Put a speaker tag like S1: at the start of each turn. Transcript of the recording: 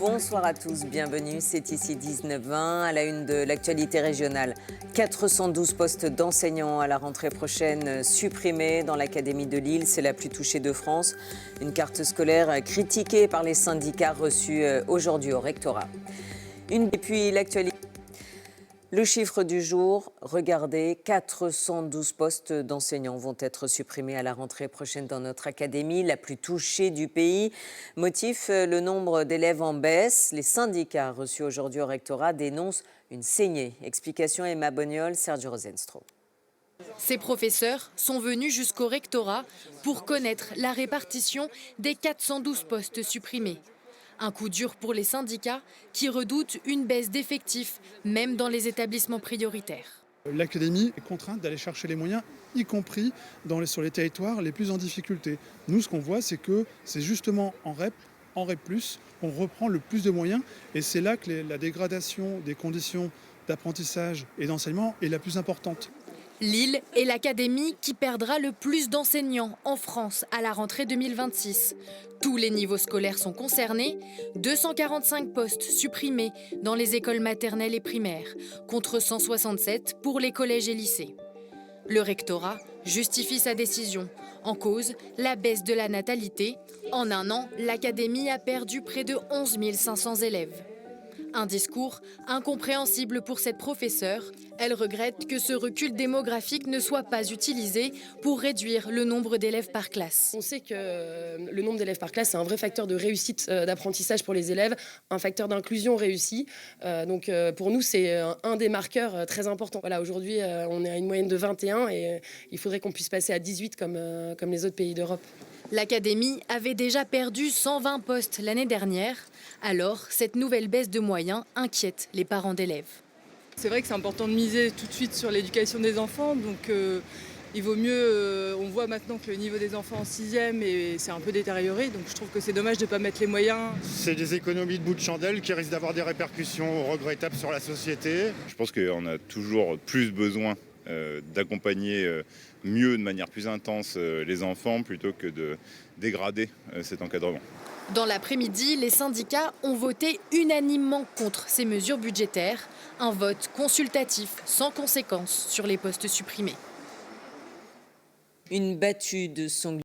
S1: Bonsoir à tous, bienvenue, c'est ici 19h20 à la une de l'actualité régionale. 412 postes d'enseignants à la rentrée prochaine supprimés dans l'Académie de Lille, c'est la plus touchée de France. Une carte scolaire critiquée par les syndicats reçus aujourd'hui au rectorat. Et puis l'actualité. Le chiffre du jour, regardez, 412 postes d'enseignants vont être supprimés à la rentrée prochaine dans notre académie, la plus touchée du pays. Motif, le nombre d'élèves en baisse. Les syndicats reçus aujourd'hui au rectorat dénoncent une saignée. Explication Emma Bognol, Sergio Rosenstro.
S2: Ces professeurs sont venus jusqu'au rectorat pour connaître la répartition des 412 postes supprimés. Un coup dur pour les syndicats qui redoutent une baisse d'effectifs, même dans les établissements prioritaires.
S3: L'académie est contrainte d'aller chercher les moyens, y compris sur les territoires les plus en difficulté. Nous, ce qu'on voit, c'est que c'est justement en REP, qu'on reprend le plus de moyens. Et c'est là que la dégradation des conditions d'apprentissage et d'enseignement est la plus importante.
S2: Lille est l'académie qui perdra le plus d'enseignants en France à la rentrée 2026. Tous les niveaux scolaires sont concernés, 245 postes supprimés dans les écoles maternelles et primaires, contre 167 pour les collèges et lycées. Le rectorat justifie sa décision. En cause, la baisse de la natalité. En un an, l'académie a perdu près de 11 500 élèves. Un discours incompréhensible pour cette professeure. Elle regrette que ce recul démographique ne soit pas utilisé pour réduire le nombre d'élèves par classe.
S4: On sait que le nombre d'élèves par classe, c'est un vrai facteur de réussite d'apprentissage pour les élèves, un facteur d'inclusion réussi. Donc pour nous, c'est un des marqueurs très importants. Voilà, aujourd'hui, on est à une moyenne de 21 et il faudrait qu'on puisse passer à 18 comme les autres pays d'Europe.
S2: L'Académie avait déjà perdu 120 postes l'année dernière. Alors, cette nouvelle baisse de moyens inquiète les parents d'élèves.
S5: C'est vrai que c'est important de miser tout de suite sur l'éducation des enfants. Donc il vaut mieux, on voit maintenant que le niveau des enfants en 6e c'est un peu détérioré. Donc je trouve que c'est dommage de ne pas mettre les moyens.
S6: C'est des économies de bout de chandelle qui risquent d'avoir des répercussions regrettables sur la société.
S7: Je pense qu'on a toujours plus besoin d'accompagner mieux, de manière plus intense, les enfants plutôt que de dégrader cet encadrement.
S2: Dans l'après-midi, les syndicats ont voté unanimement contre ces mesures budgétaires. Un vote consultatif sans conséquence sur les postes supprimés.
S1: Une battue de sanglier.